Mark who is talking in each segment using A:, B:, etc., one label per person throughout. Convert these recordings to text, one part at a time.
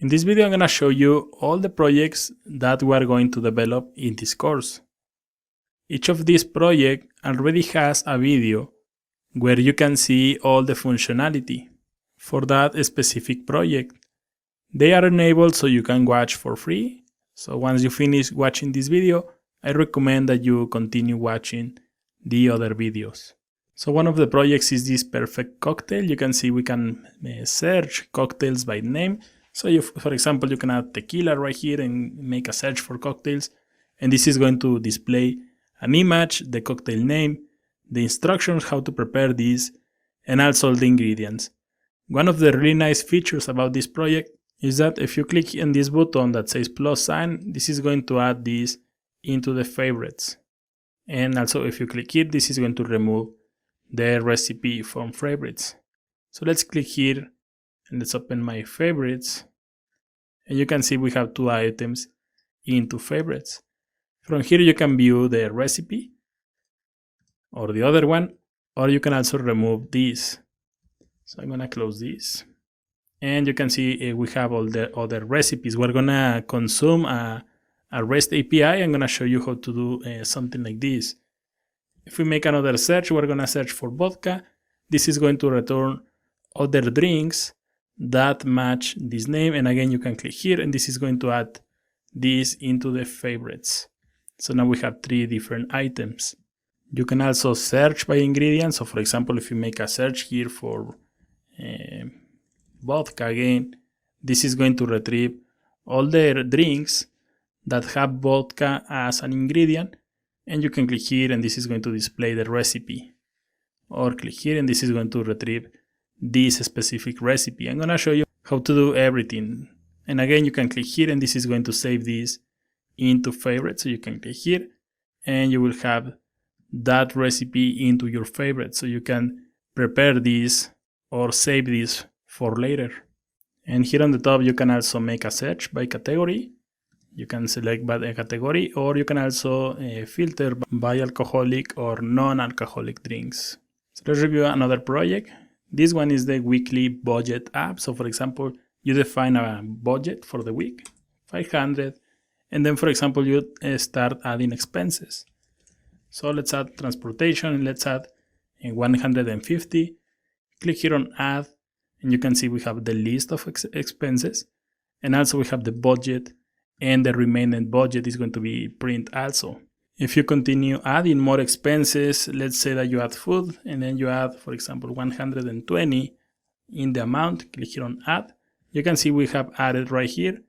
A: In this video, I'm going to show you all the projects that we are going to develop in this course. Each of these projects already has a video where you can see all the functionality for that specific project. They are enabled so you can watch for free. So once you finish watching this video, I recommend that you continue watching the other videos. So one of the projects is this perfect cocktail. You can see we can search cocktails by name. So for example, you can add tequila right here and make a search for cocktails. And this is going to display an image, the cocktail name, the instructions how to prepare this, and also the ingredients. One of the really nice features about this project is that if you click on this button that says plus sign, this is going to add this into the favorites. And also if you click here, this is going to remove the recipe from favorites. So let's click here and let's open my favorites. And you can see we have two items into favorites. From here you can view the recipe or the other one, or you can also remove this. So I'm gonna close this. And you can see we have all the other recipes. We're gonna consume a REST API. I'm gonna show you how to do something like this. If we make another search, we're gonna search for vodka. This is going to return other drinks that match this name. And again, you can click here and this is going to add this into the favorites. So now we have three different items. You can also search by ingredients. So for example, if you make a search here for vodka again, this is going to retrieve all the drinks that have vodka as an ingredient. And you can click here and this is going to display the recipe. Or click here and this is going to retrieve this specific recipe. I'm going to show you how to do everything. And again, you can click here and this is going to save this into favorites. So you can click here and you will have that recipe into your favorites. So you can prepare this or save this for later. And here on the top, you can also make a search by category. You can select by a category, or you can also filter by alcoholic or non-alcoholic drinks. So let's review another project. This one is the weekly budget app. So for example, you define a budget for the week, 500. And then for example, you start adding expenses. So let's add transportation and let's add 150. Click here on add and you can see we have the list of expenses. And also we have the budget, and the remaining budget is going to be print also. If you continue adding more expenses, let's say that you add food and then you add, for example, 120 in the amount, click here on add. You can see we have added right here.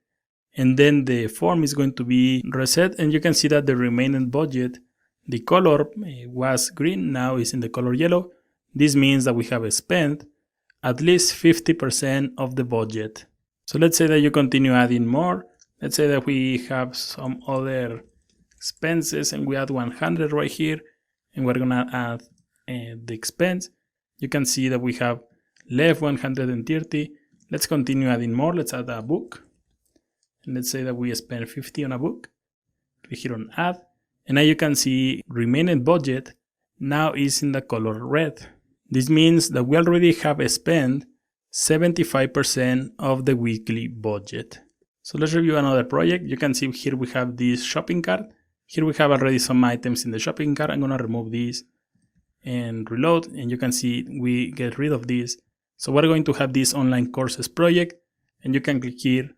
A: And then the form is going to be reset and you can see that the remaining budget, the color was green, now is in the color yellow. This means that we have spent at least 50% of the budget. So let's say that you continue adding more. Let's say that we have some other expenses and we add 100 right here and we're gonna add the expense. You can see that we have left 130. Let's continue adding more. Let's add a book. And let's say that we spend 50 on a book. Click here on add. And now you can see remaining budget now is in the color red. This means that we already have spent 75% of the weekly budget. So let's review another project. You can see here we have this shopping cart. Here we have already some items in the shopping cart. I'm going to remove this and reload. And you can see we get rid of this. So we're going to have this online courses project. And you can click here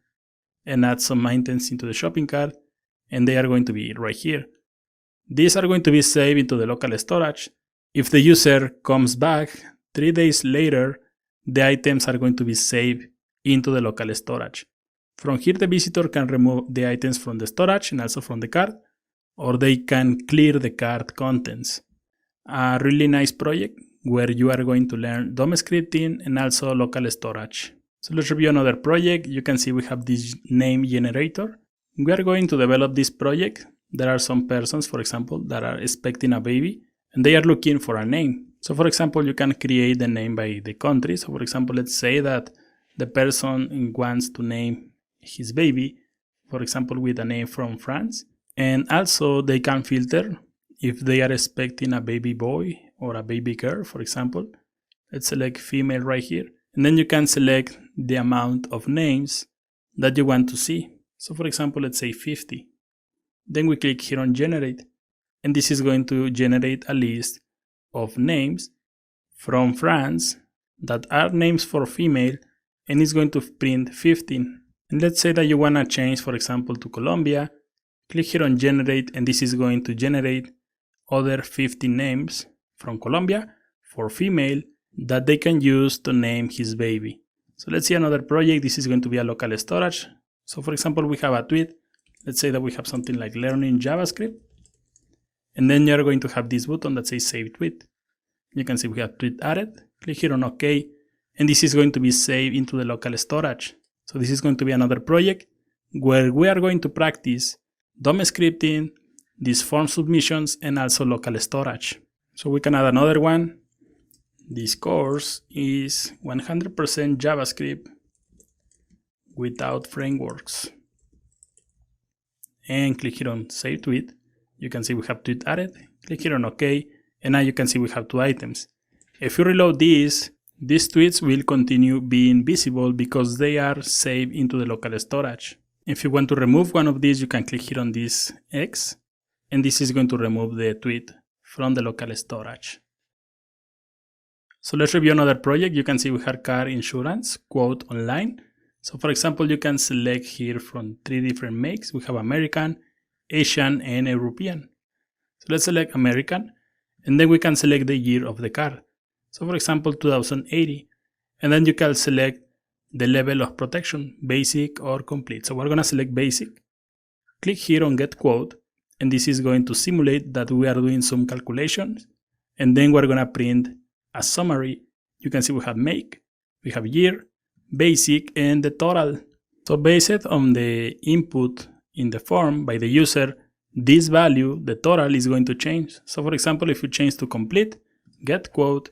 A: and add some items into the shopping cart. And they are going to be right here. These are going to be saved into the local storage. If the user comes back 3 days later, the items are going to be saved into the local storage. From here, the visitor can remove the items from the storage and also from the cart, or they can clear the cart contents. A really nice project where you are going to learn DOM scripting and also local storage. So let's review another project. You can see we have this name generator. We are going to develop this project. There are some persons, for example, that are expecting a baby and they are looking for a name. So for example, you can create the name by the country. So for example, let's say that the person wants to name his baby, for example, with a name from France. And also they can filter if they are expecting a baby boy or a baby girl, for example. Let's select female right here. And then you can select the amount of names that you want to see. So for example, let's say 50. Then we click here on generate, and this is going to generate a list of names from France that are names for female, and it's going to print 15. And let's say that you want to change, for example, to Colombia. Click here on generate, and this is going to generate other 15 names from Colombia for female that they can use to name his baby. So let's see another project. This is going to be a local storage. So for example, we have a tweet. Let's say that we have something like learning JavaScript. And then you're going to have this button that says save tweet. You can see we have tweet added. Click here on OK. And this is going to be saved into the local storage. So this is going to be another project where we are going to practice DOM scripting, these form submissions, and also local storage. So we can add another one. This course is 100% JavaScript without frameworks. And click here on save tweet. You can see we have tweet added. Click here on OK. And now you can see we have 2 items. If you reload these tweets will continue being visible because they are saved into the local storage. If you want to remove one of these, you can click here on this X, and this is going to remove the tweet from the local storage. So let's review another project. You can see we have car insurance quote online. So for example, you can select here from 3 different makes. We have American, Asian, and European. So let's select American, and then we can select the year of the car. So for example, 2080, and then you can select the level of protection, basic or complete. So we're going to select basic. Click here on get quote, and this is going to simulate that we are doing some calculations, and then we're going to print a summary. You can see we have make, we have year, basic, and the total. So based on the input in the form by the user, this value, the total, is going to change. So for example, if you change to complete, get quote,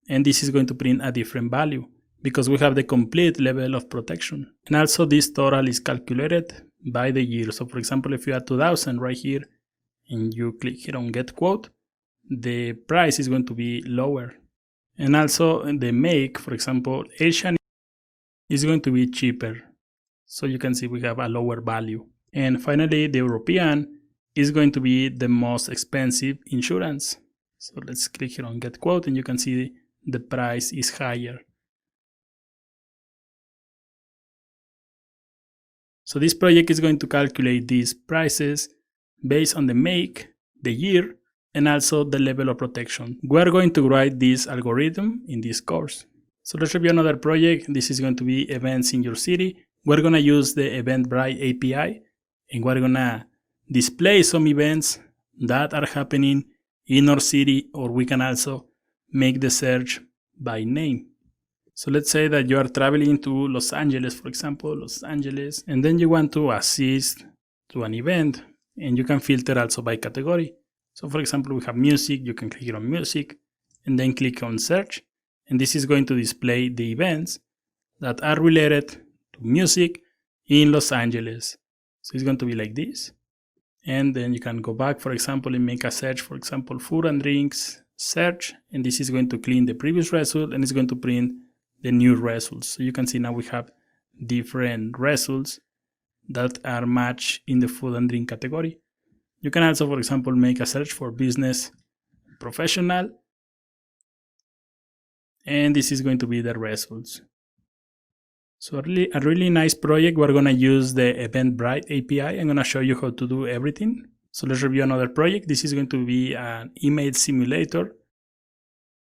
A: and this is going to print a different value because we have the complete level of protection. And also this total is calculated by the year. So for example, if you add 2000 right here and you click here on get quote, the price is going to be lower. And also the make, for example, Asian is going to be cheaper. So you can see we have a lower value. And finally, the European is going to be the most expensive insurance. So let's click here on get quote, and you can see the price is higher. So this project is going to calculate these prices based on the make, the year, and also the level of protection. We are going to write this algorithm in this course. So let's review another project. This is going to be events in your city. We're going to use the Eventbrite API, and we're going to display some events that are happening in our city, or we can also make the search by name. So let's say that you are traveling to Los Angeles, for example, Los Angeles, and then you want to assist to an event, and you can filter also by category. So for example, we have music. You can click here on music and then click on search, and this is going to display the events that are related to music in Los Angeles. So it's going to be like this, and then you can go back, for example, and make a search, for example, food and drinks search, and this is going to clean the previous result and it's going to print the new results. So you can see now we have different results that are matched in the food and drink category. You can also, for example, make a search for business professional, and this is going to be the results. So a really nice project. We're going to use the Eventbrite API. I'm going to show you how to do everything. So let's review another project. This is going to be an image simulator.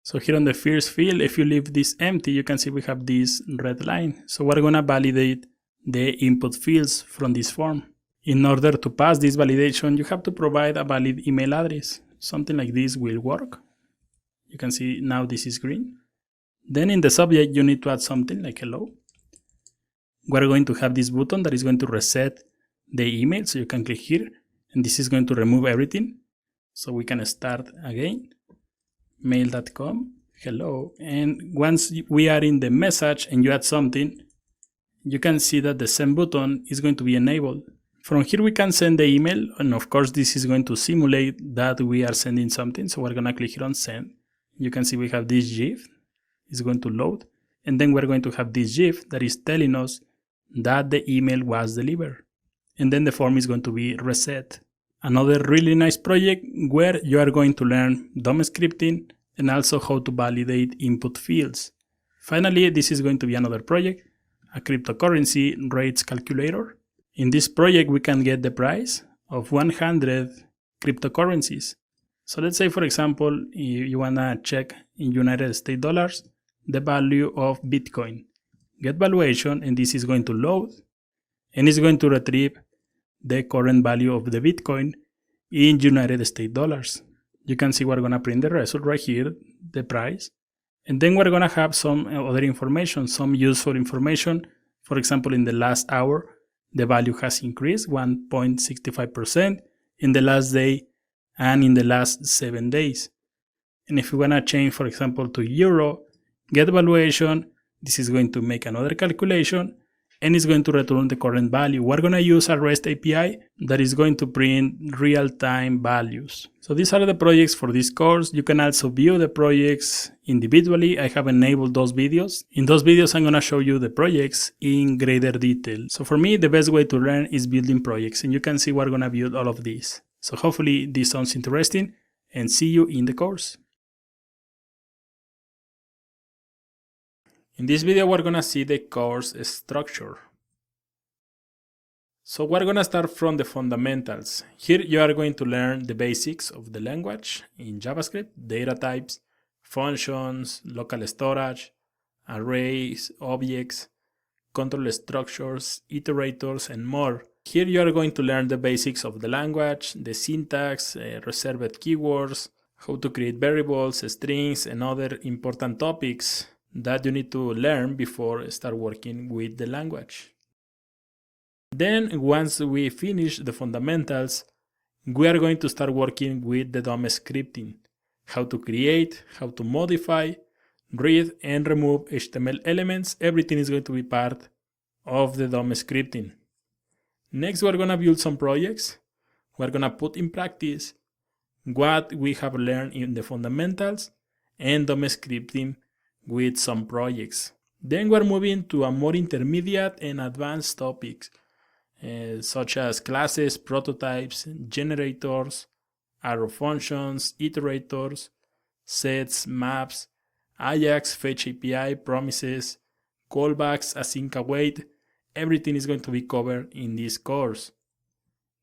A: So here on the first field, if you leave this empty, you can see we have this red line. So we're going to validate the input fields from this form. In order to pass this validation, you have to provide a valid email address. Something like this will work. You can see now this is green. Then in the subject, you need to add something like hello. We're going to have this button that is going to reset the email. So you can click here, and this is going to remove everything. So we can start again. Mail.com, hello. And once we are in the message and you add something, you can see that the send button is going to be enabled. From here we can send the email, and of course this is going to simulate that we are sending something. So we're going to click here on send. You can see we have this GIF. It's going to load, And then we're going to have this GIF that is telling us that the email was delivered. And then the form is going to be reset. Another really nice project where you are going to learn DOM scripting and also how to validate input fields. Finally, this is going to be another project, a cryptocurrency rates calculator. In this project, we can get the price of 100 cryptocurrencies. So let's say, for example, you want to check in United States dollars the value of Bitcoin. Get valuation, and this is going to load, and it's going to retrieve the current value of the Bitcoin in United States dollars. You can see we're going to print the result right here, the price. And then we're going to have some other information, some useful information. For example, in the last hour, the value has increased 1.65% in the last day and in the last 7 days. And if we want to change, for example, to euro, get valuation, this is going to make another calculation and it's going to return the current value. We're going to use a REST API that is going to print real-time values. So these are the projects for this course. You can also view the projects individually. I have enabled those videos. In those videos, I'm going to show you the projects in greater detail. So for me, the best way to learn is building projects, and you can see we're going to build all of these. So hopefully this sounds interesting, and see you in the course. In this video, we're going to see the course structure. So we're going to start from the fundamentals. Here you are going to learn the basics of the language in JavaScript, data types, functions, local storage, arrays, objects, control structures, iterators, and more. Here you are going to learn the basics of the language, the syntax, reserved keywords, how to create variables, strings, and other important topics that you need to learn before start working with the language. Then once we finish the fundamentals, we are going to start working with the DOM scripting. How to create, how to modify, read and remove HTML elements. Everything is going to be part of the DOM scripting. Next, we're going to build some projects. We're going to put in practice what we have learned in the fundamentals and DOM scripting with some projects. Then we're moving to a more intermediate and advanced topics, such as classes, prototypes, generators, arrow functions, iterators, sets, maps, AJAX, fetch API, promises, callbacks, async await. Everything is going to be covered in this course.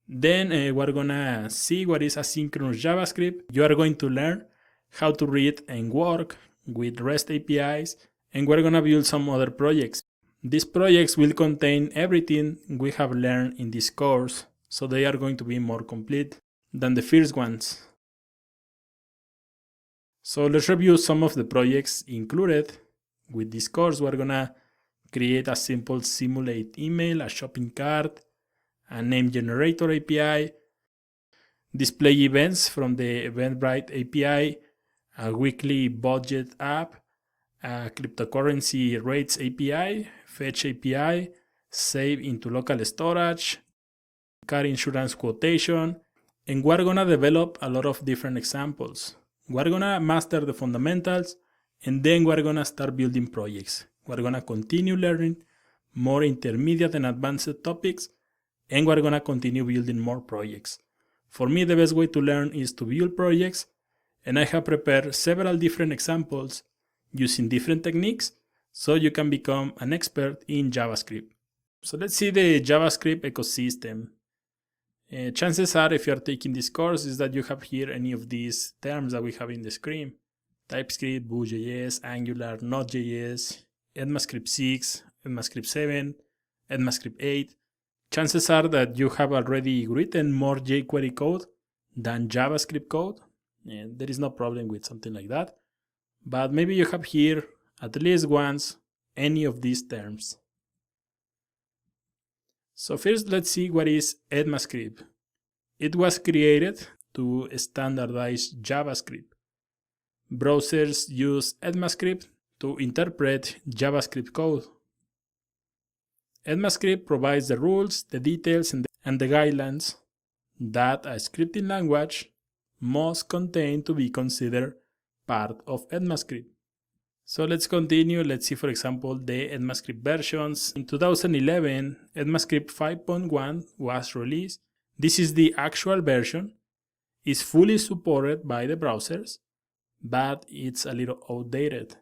A: Then we're gonna see what is asynchronous JavaScript. You are going to learn how to read and work with REST APIs, and we're gonna build some other projects. These projects will contain everything we have learned in this course, so they are going to be more complete than the first ones. So let's review some of the projects included with this course. We're gonna create a simple simulate email, a shopping cart, a name generator API, display events from the Eventbrite API, a weekly budget app, a cryptocurrency rates API, fetch API, save into local storage, car insurance quotation, and we're gonna develop a lot of different examples. We're gonna master the fundamentals, and then we're gonna start building projects. We're gonna continue learning more intermediate and advanced topics, and we're gonna continue building more projects. For me, the best way to learn is to build projects, and I have prepared several different examples using different techniques so you can become an expert in JavaScript. So let's see the JavaScript ecosystem. Chances are, if you are taking this course, is that you have here any of these terms that we have in the screen. TypeScript, Vue.js, Angular, Node.js, ECMAscript 6, ECMAscript 7, ECMAscript 8. Chances are that you have already written more jQuery code than JavaScript code. And there is no problem with something like that. But maybe you have here, at least once, any of these terms. So first, let's see what is ECMAscript. It was created to standardize JavaScript. Browsers use ECMAscript to interpret JavaScript code. ECMAscript provides the rules, the details, and the guidelines that a scripting language must contain to be considered part of ECMAscript. So let's continue. Let's see, for example, the ECMAscript versions. In 2011, ECMAscript 5.1 was released. This is the actual version. It's fully supported by the browsers, but it's a little outdated.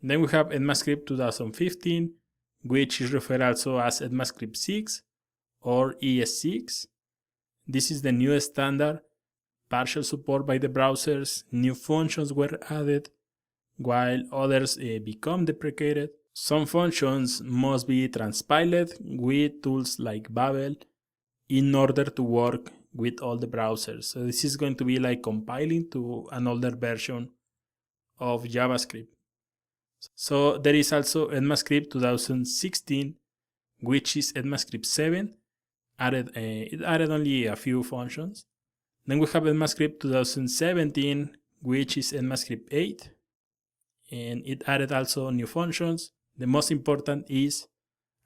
A: Then we have ECMAscript 2015, which is referred also as ECMAscript 6 or ES6. This is the newest standard, partial support by the browsers, new functions were added, while others become deprecated. Some functions must be transpiled with tools like Babel in order to work with all the browsers. So this is going to be like compiling to an older version of JavaScript. So there is also ECMAscript 2016, which is ECMAscript 7. It added only a few functions. Then we have ECMAscript 2017, which is ECMAscript 8. And it added also new functions. The most important is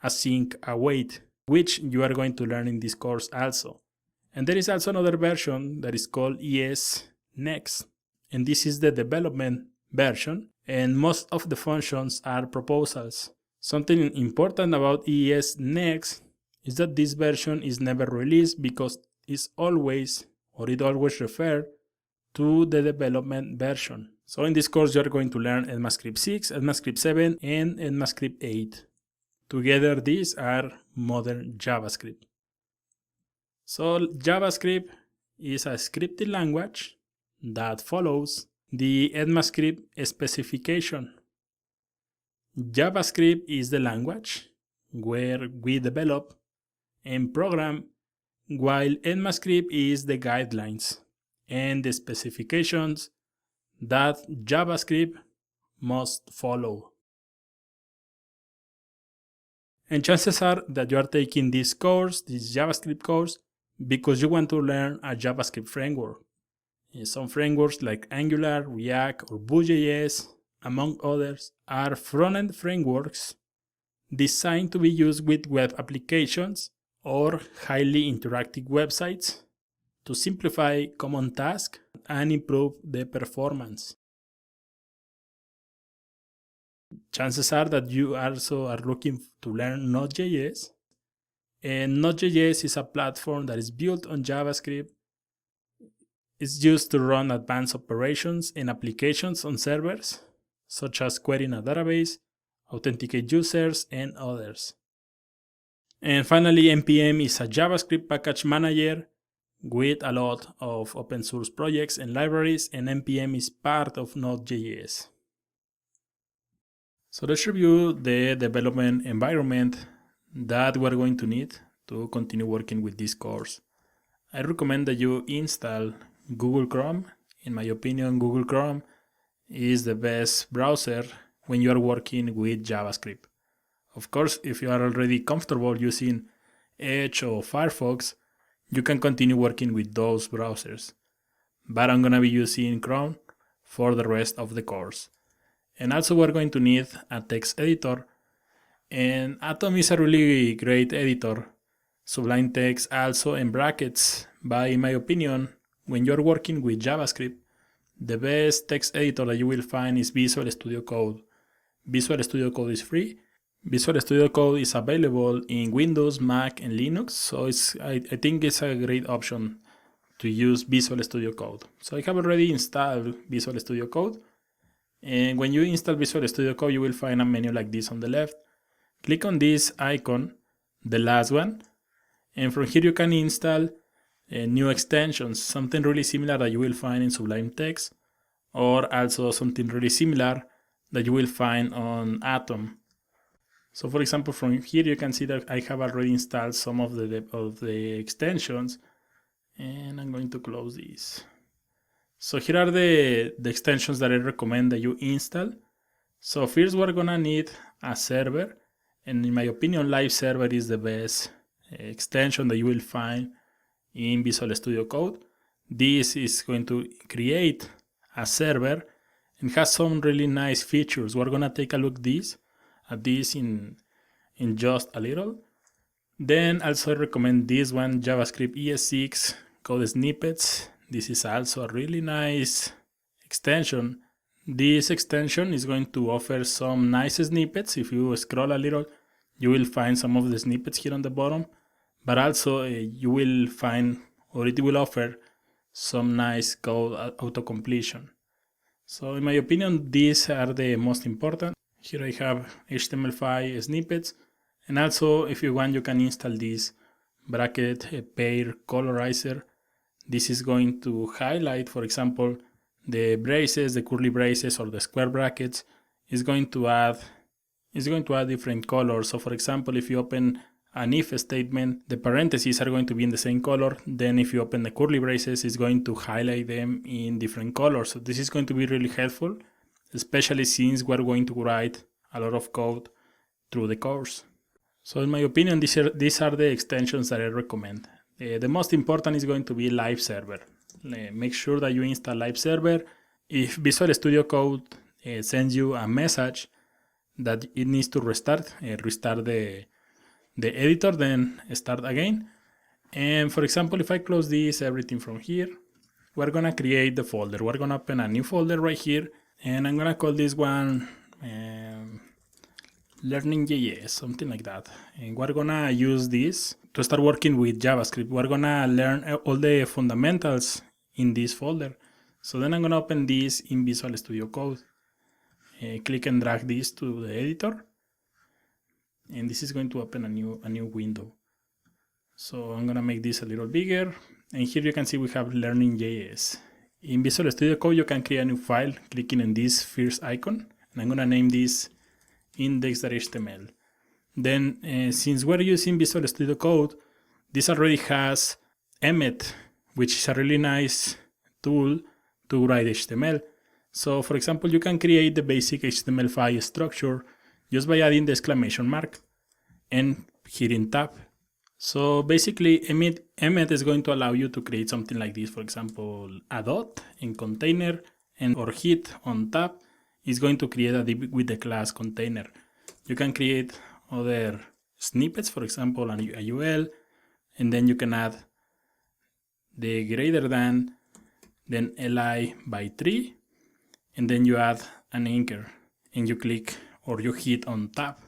A: async await, which you are going to learn in this course also. And there is also another version that is called ESNext. And this is the development version. And most of the functions are proposals. Something important about ESNext is that this version is never released because it always refers to the development version. So in this course, you are going to learn ECMAscript 6, ECMAscript 7, and ECMAscript 8. Together, these are modern JavaScript. So JavaScript is a scripting language that follows the ECMAscript specification. JavaScript is the language where we develop and program, while ECMAscript is the guidelines and the specifications that JavaScript must follow. And chances are that you are taking this course, this JavaScript course, because you want to learn a JavaScript framework. Some frameworks like Angular, React, or Vue.js, among others, are front-end frameworks designed to be used with web applications or highly interactive websites to simplify common tasks and improve the performance. Chances are that you also are looking to learn Node.js. And Node.js is a platform that is built on JavaScript. It's used to run advanced operations and applications on servers, such as querying a database, authenticate users, and others. And finally, NPM is a JavaScript package manager with a lot of open source projects and libraries, and NPM is part of Node.js. So let's review the development environment that we're going to need to continue working with this course. I recommend that you install Google Chrome. In my opinion, Google Chrome is the best browser when you are working with JavaScript. Of course, if you are already comfortable using Edge or Firefox, you can continue working with those browsers. But I'm going to be using Chrome for the rest of the course. And also we're going to need a text editor. And Atom is a really great editor. Sublime Text also in brackets. But in my opinion, when you're working with JavaScript, the best text editor that you will find is Visual Studio Code. Visual Studio Code is free. Visual Studio Code is available in Windows, Mac, and Linux, so I think it's a great option to use Visual Studio Code. So I have already installed Visual Studio Code, and when you install Visual Studio Code, you will find a menu like this on the left. Click on this icon, the last one, and from here you can install new extensions, something really similar that you will find in Sublime Text, or also something really similar that you will find on Atom. So for example, from here you can see that I have already installed some of the extensions, and I'm going to close this. So here are the extensions that I recommend that you install. So first we're gonna need a server, and in my opinion, Live Server is the best extension that you will find in Visual Studio Code. This is going to create a server and has some really nice features. We're gonna take a look at this in just a little. Then also I recommend this one, JavaScript ES6 code snippets. This is also a really nice extension This extension is going to offer some nice snippets. If you scroll a little, you will find some of the snippets here on the bottom, but also you will find, or it will offer, some nice code auto-completion. So in my opinion, these are the most important. Here I have HTML5 snippets, and also if you want, you can install this bracket pair colorizer. This is going to highlight, for example, the braces, the curly braces, or the square brackets. Is going to add different colors. So for example, if you open an if statement, the parentheses are going to be in the same color. Then if you open the curly braces, it's going to highlight them in different colors. So this is going to be really helpful, especially since we're going to write a lot of code through the course. So in my opinion, these are the extensions that I recommend. The most important is going to be Live Server. Make sure that you install Live Server. If Visual Studio Code sends you a message that it needs to restart the editor, then start again. And for example, if I close this, everything from here, we're gonna create the folder. We're gonna open a new folder right here, and I'm gonna call this one Learning.js, something like that. And we're gonna use this to start working with JavaScript. We're gonna learn all the fundamentals in this folder. So then I'm gonna open this in Visual Studio Code. Click and drag this to the editor, and this is going to open a new window. So I'm gonna make this a little bigger, and here you can see we have Learning.js. In Visual Studio Code, you can create a new file clicking on this first icon, and I'm gonna name this index.html. Then since we're using Visual Studio Code, this already has Emmet, which is a really nice tool to write HTML. So for example, you can create the basic HTML5 structure just by adding the exclamation mark and hitting tab. So basically, Emmet is going to allow you to create something like this. For example, a dot in container, and or hit on tab is going to create a div with the class container. You can create other snippets, for example, a UL, and then you can add the greater than, then li by 3, and then you add an anchor, and you click or you hit on tab,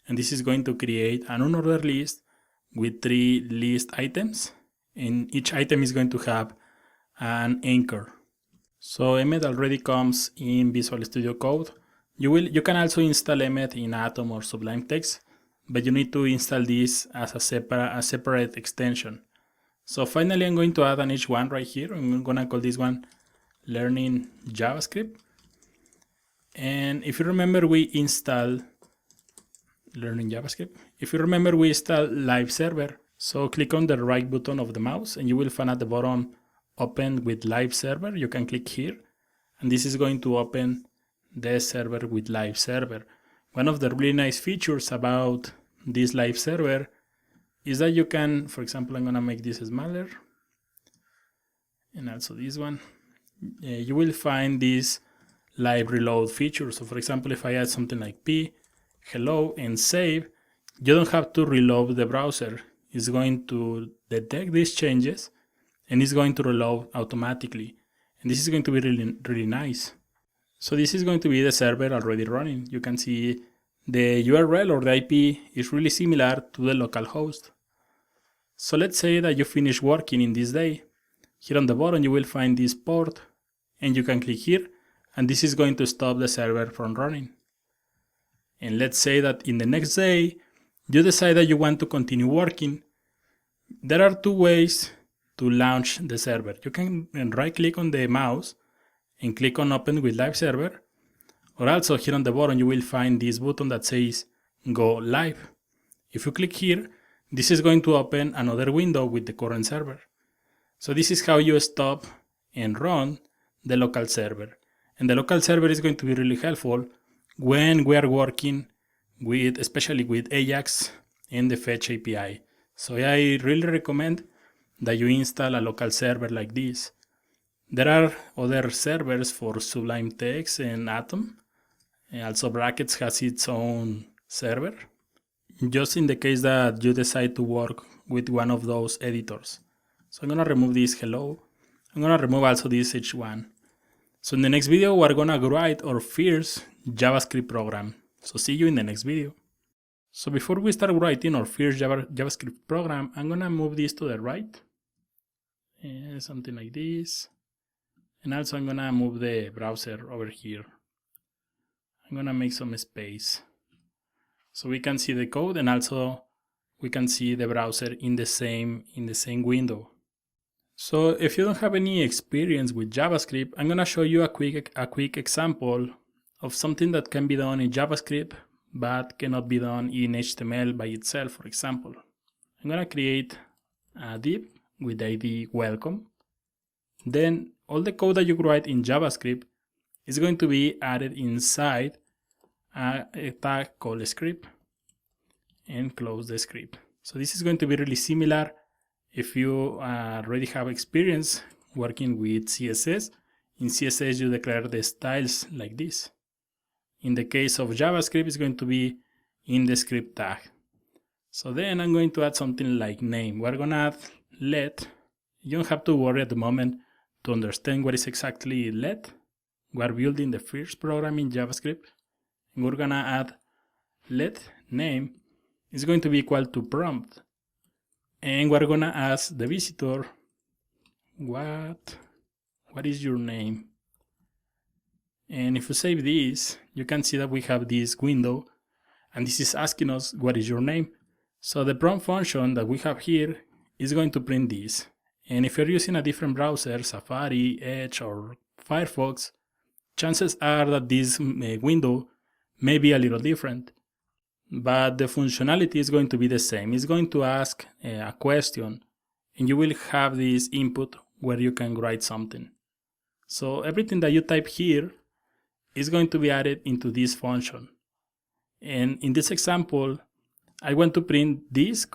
A: and this is going to create an unordered list with 3 list items, and each item is going to have an anchor. So Emmet already comes in Visual Studio Code. You can also install Emmet in Atom or Sublime Text, but you need to install this as a separate extension. So finally, I'm going to add an H1 right here. I'm gonna call this one Learning JavaScript. And if you remember, we installed Learning JavaScript. If you remember, we installed Live Server. So click on the right button of the mouse, and you will find at the bottom Open with Live Server. You can click here, and this is going to open the server with Live Server. One of the really nice features about this Live Server is that you can, for example, I'm gonna make this smaller, and also this one. You will find this live reload feature. So for example, if I add something like p, hello, and save, you don't have to reload the browser. It's going to detect these changes, and it's going to reload automatically. And this is going to be really nice. So this is going to be the server already running. You can see the URL or the IP is really similar to the local host. So let's say that you finish working in this day. Here on the bottom, you will find this port, and you can click here, and this is going to stop the server from running. And let's say that in the next day, you decide that you want to continue working. There are 2 ways to launch the server. You can right click on the mouse and click on Open with Live Server, or also here on the bottom you will find this button that says Go Live. If you click here, this is going to open another window with the current server. So this is how you stop and run the local server. And the local server is going to be really helpful when we are working with, especially with AJAX and the Fetch API. So I really recommend that you install a local server like this. There are other servers for Sublime Text and Atom. And also Brackets has its own server, just in the case that you decide to work with one of those editors. So I'm gonna remove this hello. I'm gonna remove also this H1. So in the next video, we're gonna write our first JavaScript program. So see you in the next video. So before we start writing our first JavaScript program, I'm gonna move this to the right. And something like this. And also I'm gonna move the browser over here. I'm gonna make some space so we can see the code, and also we can see the browser in the same window. So if you don't have any experience with JavaScript, I'm gonna show you a quick example of something that can be done in JavaScript but cannot be done in HTML by itself. For example, I'm gonna create a div with the ID welcome. Then all the code that you write in JavaScript is going to be added inside a tag called script, and close the script. So this is going to be really similar if you already have experience working with CSS. In CSS you declare the styles like this. In the case of JavaScript, it's going to be in the script tag. So then I'm going to add something like name. We're gonna add let. You don't have to worry at the moment to understand what is exactly let. We're building the first program in JavaScript, and we're gonna add let name is going to be equal to prompt, and we're gonna ask the visitor what is your name. And if you save this, you can see that we have this window, and this is asking us what is your name. So the prompt function that we have here is going to print this. And if you're using a different browser, Safari, Edge, or Firefox, chances are that this window may be a little different, but the functionality is going to be the same. It's going to ask a question, and you will have this input where you can write something. So everything that you type here is going to be added into this function. And in this example, I want to print this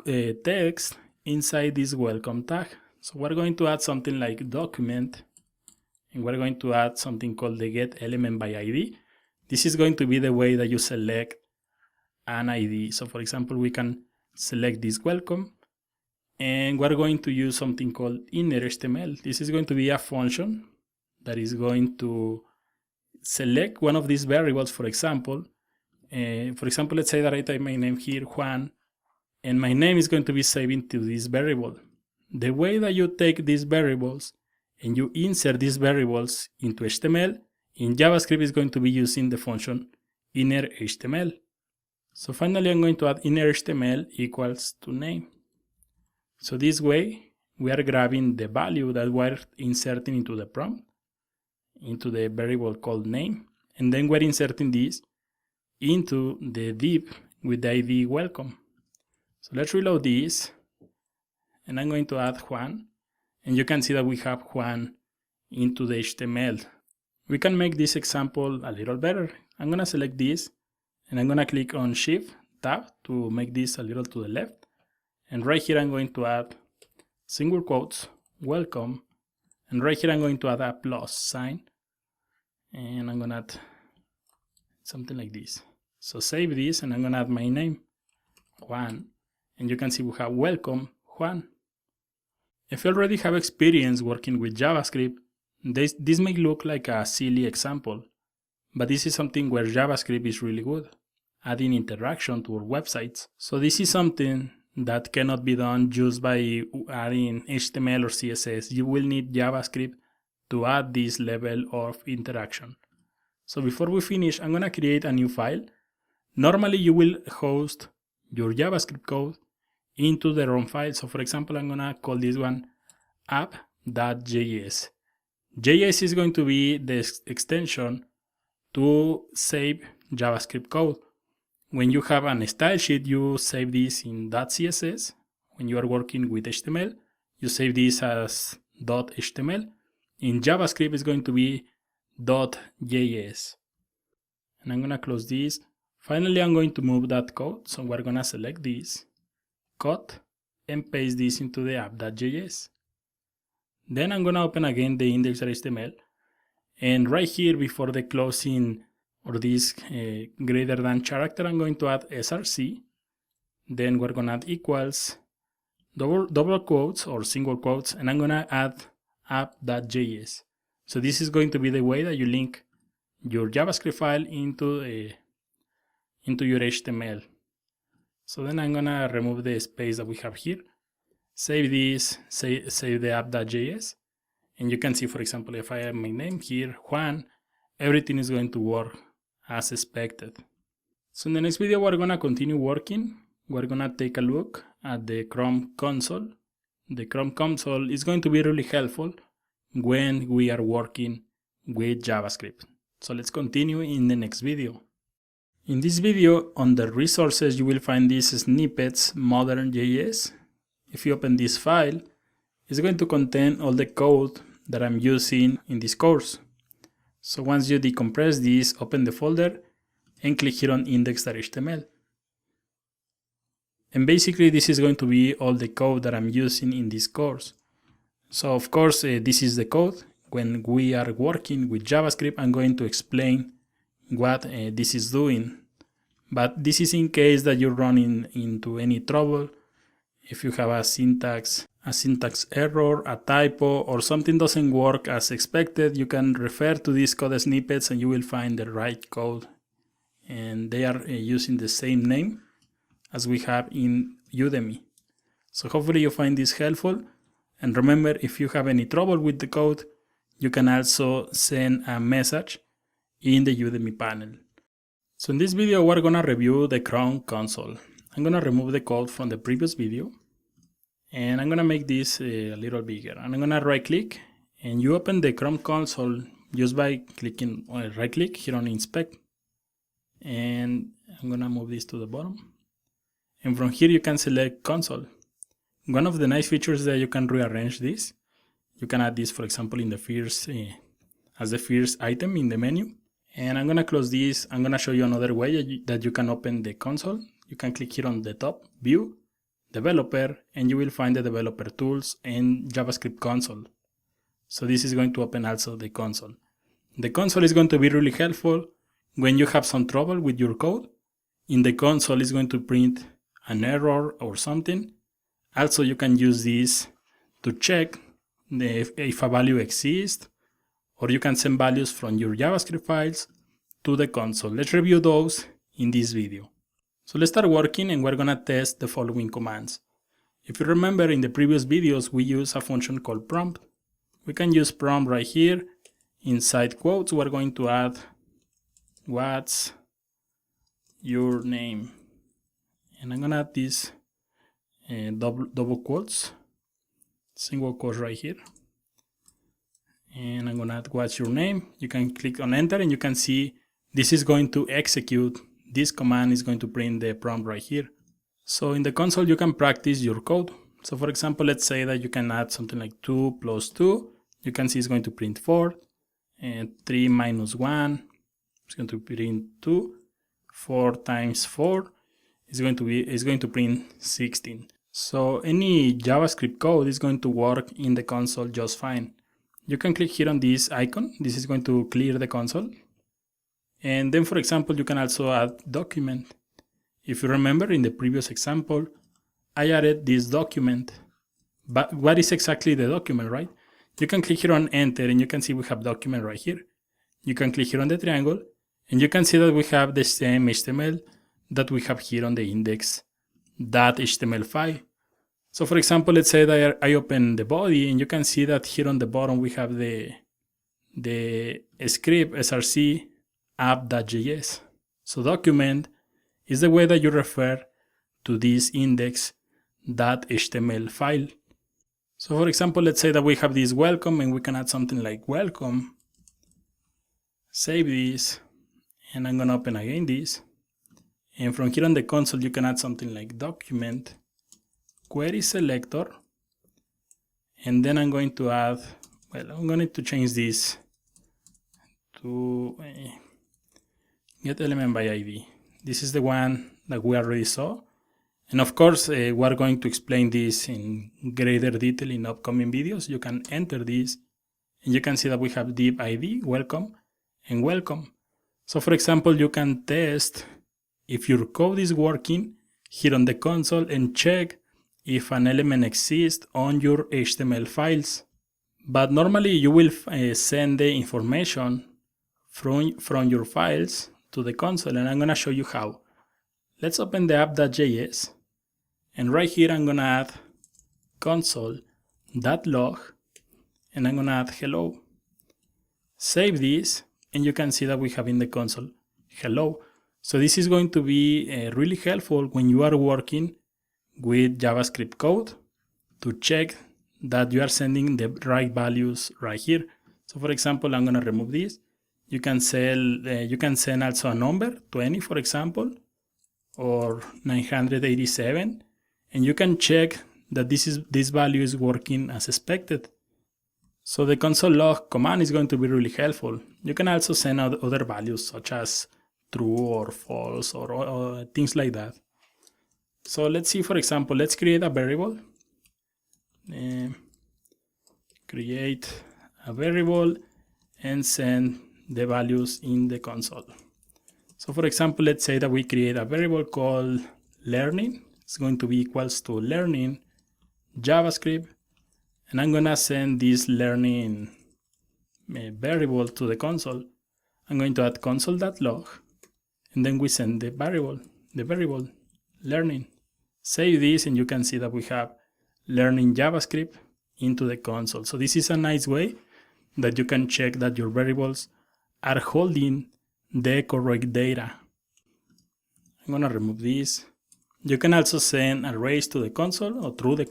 A: text inside this welcome tag. So we're going to add something like document, and we're going to add something called the get element by ID. This is going to be the way that you select an ID. So for example, we can select this welcome, and we're going to use something called inner HTML. This is going to be a function that is going to select one of these variables. For example, let's say that I type my name here, Juan, and my name is going to be saved into this variable. The way that you take these variables and you insert these variables into HTML, in JavaScript is going to be using the function inner HTML. So finally, I'm going to add inner HTML equals to name. So this way, we are grabbing the value that we're inserting into the prompt, into the variable called name, and then we're inserting this into the div with the ID welcome. So let's reload this, and I'm going to add Juan, and you can see that we have Juan into the HTML. We can make this example a little better. I'm going to select this, and I'm going to click on Shift Tab to make this a little to the left. And right here I'm going to add single quotes, welcome, and right here I'm going to add a plus sign, and I'm going to add something like this. So save this, and I'm going to add my name, Juan, and you can see we have welcome, Juan. If you already have experience working with JavaScript, this may look like a silly example, but this is something where JavaScript is really good, adding interaction to our websites. So this is something that cannot be done just by adding HTML or CSS. You will need JavaScript to add this level of interaction. So before we finish, I'm going to create a new file. Normally you will host your JavaScript code into the ROM file. So for example, I'm going to call this one app.js. JS is going to be the extension to save JavaScript code. When you have an style sheet, you save this in .css. When you are working with HTML, you save this as .html. In JavaScript, it's going to be .js. And I'm going to close this. Finally, I'm going to move that code. So we're going to select this, cut, and paste this into the app.js. Then I'm going to open again the index.html. And right here before the closing or this greater than character, I'm going to add src. Then we're going to add equals, double quotes or single quotes, and I'm going to add app.js. So this is going to be the way that you link your JavaScript file into your HTML. So then I'm gonna remove the space that we have here, save this, save the app.js, and you can see, for example, if I have my name here, Juan, everything is going to work as expected. So in the next video, we're gonna continue working. We're gonna take a look at the Chrome console. The Chrome console is going to be really helpful when we are working with JavaScript. So let's continue in the next video. In this video, under resources, you will find these snippets, modern.js. If you open this file, it's going to contain all the code that I'm using in this course. So once you decompress this, open the folder and click here on index.html. And basically this is going to be all the code that I'm using in this course. So of course, this is the code. When we are working with JavaScript, I'm going to explain what this is doing. But this is in case that you're running into any trouble. If you have a syntax error, a typo, or something doesn't work as expected, you can refer to these code snippets and you will find the right code. And they are using the same name as we have in Udemy. So hopefully you find this helpful. And remember, if you have any trouble with the code, you can also send a message in the Udemy panel. So in this video, we're gonna review the Chrome console. I'm gonna remove the code from the previous video, and I'm gonna make this a little bigger. And I'm gonna right click, and you open the Chrome console just by clicking right click here on inspect. And I'm gonna move this to the bottom. And from here you can select console. One of the nice features is that you can rearrange this. You can add this, for example, in the first as the first item in the menu. And I'm gonna close this. I'm gonna show you another way that you can open the console. You can click here on the top, View, Developer, and you will find the Developer Tools and JavaScript console. So this is going to open also the console. The console is going to be really helpful when you have some trouble with your code. In the console, it's going to print an error or something. Also, you can use this to check if a value exists, or you can send values from your JavaScript files to the console. Let's review those in this video. So let's start working, and we're gonna test the following commands. If you remember, in the previous videos, we use a function called prompt. We can use prompt right here. Inside quotes, we're going to add what's your name. And I'm gonna add this double quotes, single quotes right here. And I'm gonna add what's your name. You can click on enter and you can see this is going to execute. This command is going to print the prompt right here. So in the console you can practice your code. So for example, let's say that you can add something like 2 plus 2. You can see it's going to print 4. And 3 minus 1, it's going to print 2. 4 times 4 is going to print 16. So any JavaScript code is going to work in the console just fine. You can click here on this icon. This is going to clear the console. And then, for example, you can also add document. If you remember in the previous example, I added this document. But what is exactly the document, right? You can click here on enter and you can see we have document right here. You can click here on the triangle and you can see that we have the same HTML that we have here on the index.html file. So for example, let's say that I open the body and you can see that here on the bottom we have the script src app.js. So document is the way that you refer to this index.html file. So for example, let's say that we have this welcome and we can add something like welcome. Save this and I'm gonna open again this. And from here on the console, you can add something like document, query selector, and then I'm going to add, well, I'm going to change this to get element by ID. This is the one that we already saw. And of course, we're going to explain this in greater detail in upcoming videos. You can enter this and you can see that we have div ID, welcome, and welcome. So for example, you can test if your code is working here on the console and check if an element exists on your HTML files But normally you will send the information from your files to the console, and I'm going to show you how. Let's open the app.js, and right here I'm going to add console.log, and I'm going to add hello. Save this, and you can see that we have in the console hello. So this is going to be really helpful when you are working with JavaScript code to check that you are sending the right values right here. So for example, I'm going to remove this. You can send also a number, 20 for example, or 987, and you can check that this value is working as expected. So the console log command is going to be really helpful. You can also send out other values such as true or false or things like that. So let's see, for example, let's create a variable. Create a variable and send the values in the console. So for example, let's say that we create a variable called learning. It's going to be equals to learning JavaScript, and I'm gonna send this learning variable to the console. I'm going to add console.log, and then we send the variable learning. Save this, and you can see that we have learning JavaScript into the console. So this is a nice way that you can check that your variables are holding the correct data. I'm gonna remove this. You can also send arrays to the console or through the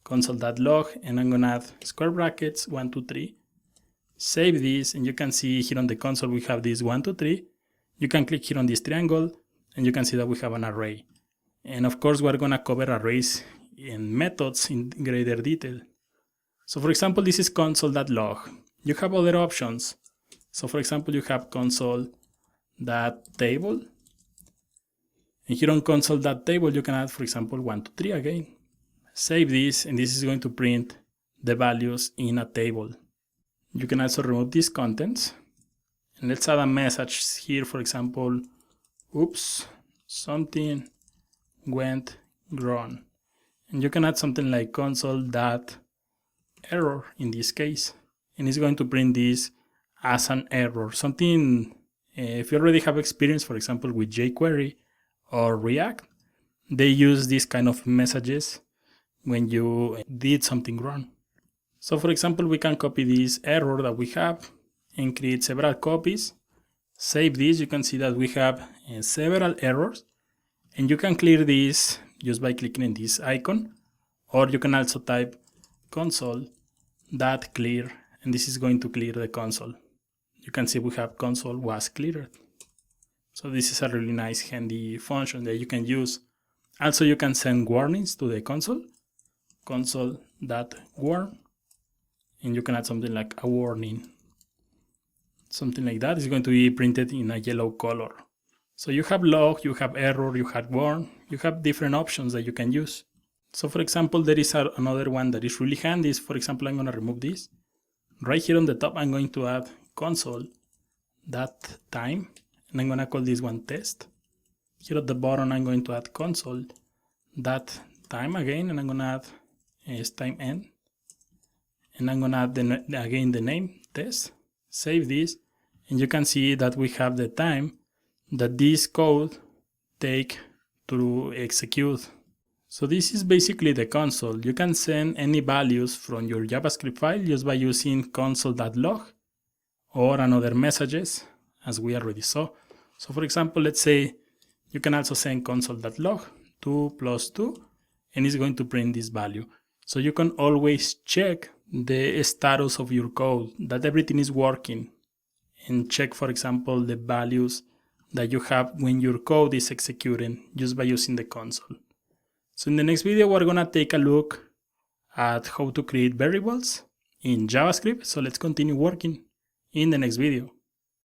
A: console.log, and I'm gonna add square brackets 1, 2, 3. Save this, and you can see here on the console we have this 1, 2, 3. You can click here on this triangle, and you can see that we have an array. And of course, we're gonna cover arrays and methods in greater detail. So for example, this is console.log. You have other options. So for example, you have console.table. And here on console.table, you can add, for example, 1, 2, 3 again. Save this, and this is going to print the values in a table. You can also remove these contents. And let's add a message here, for example, oops, something went wrong. And you can add something like console.error in this case. And it's going to print this as an error. Something, if you already have experience, for example, with jQuery or React, they use these kind of messages when you did something wrong. So for example, we can copy this error that we have and create several copies. Save this. You can see that we have several errors, and you can clear this just by clicking in this icon, or you can also type console.clear, and this is going to clear the console. You can see we have console was cleared. So this is a really nice handy function that you can use. Also, you can send warnings to the console.warn, and you can add something like a warning. Something like that is going to be printed in a yellow color. So you have log, you have error, you have warn, you have different options that you can use. So for example, there is another one that is really handy. For example, I'm going to remove this. Right here on the top, I'm going to add console.time, and I'm going to call this one test. Here at the bottom, I'm going to add console.time again, and I'm going to add time end. And I'm going to add again the name test. Save this, and you can see that we have the time that this code take to execute. So this is basically the console. You can send any values from your JavaScript file just by using console.log or another messages, as we already saw. So for example, let's say you can also send console.log 2 + 2, and it's going to print this value. So you can always check the status of your code, that everything is working, and check, for example, the values that you have when your code is executing just by using the console. So in the next video, we're gonna take a look at how to create variables in JavaScript. So let's continue working in the next video.